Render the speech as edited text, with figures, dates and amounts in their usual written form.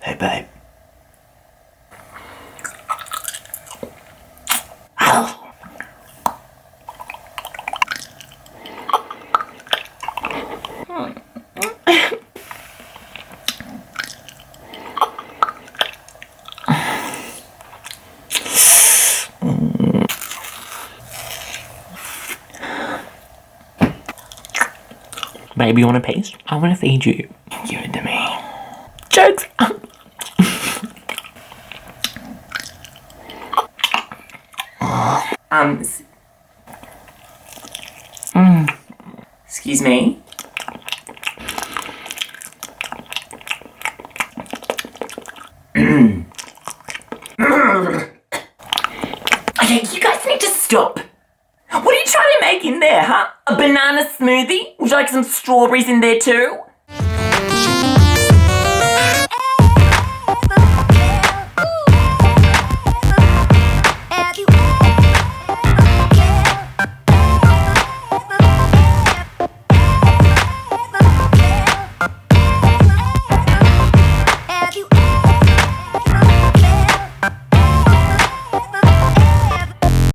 Hey, babe. Baby, you want a piece? I want to feed you. Give it to me. Jokes! Excuse me? Okay, you guys need to stop. What are you trying to make in there, huh? A banana smoothie? Would you like some strawberries in there too?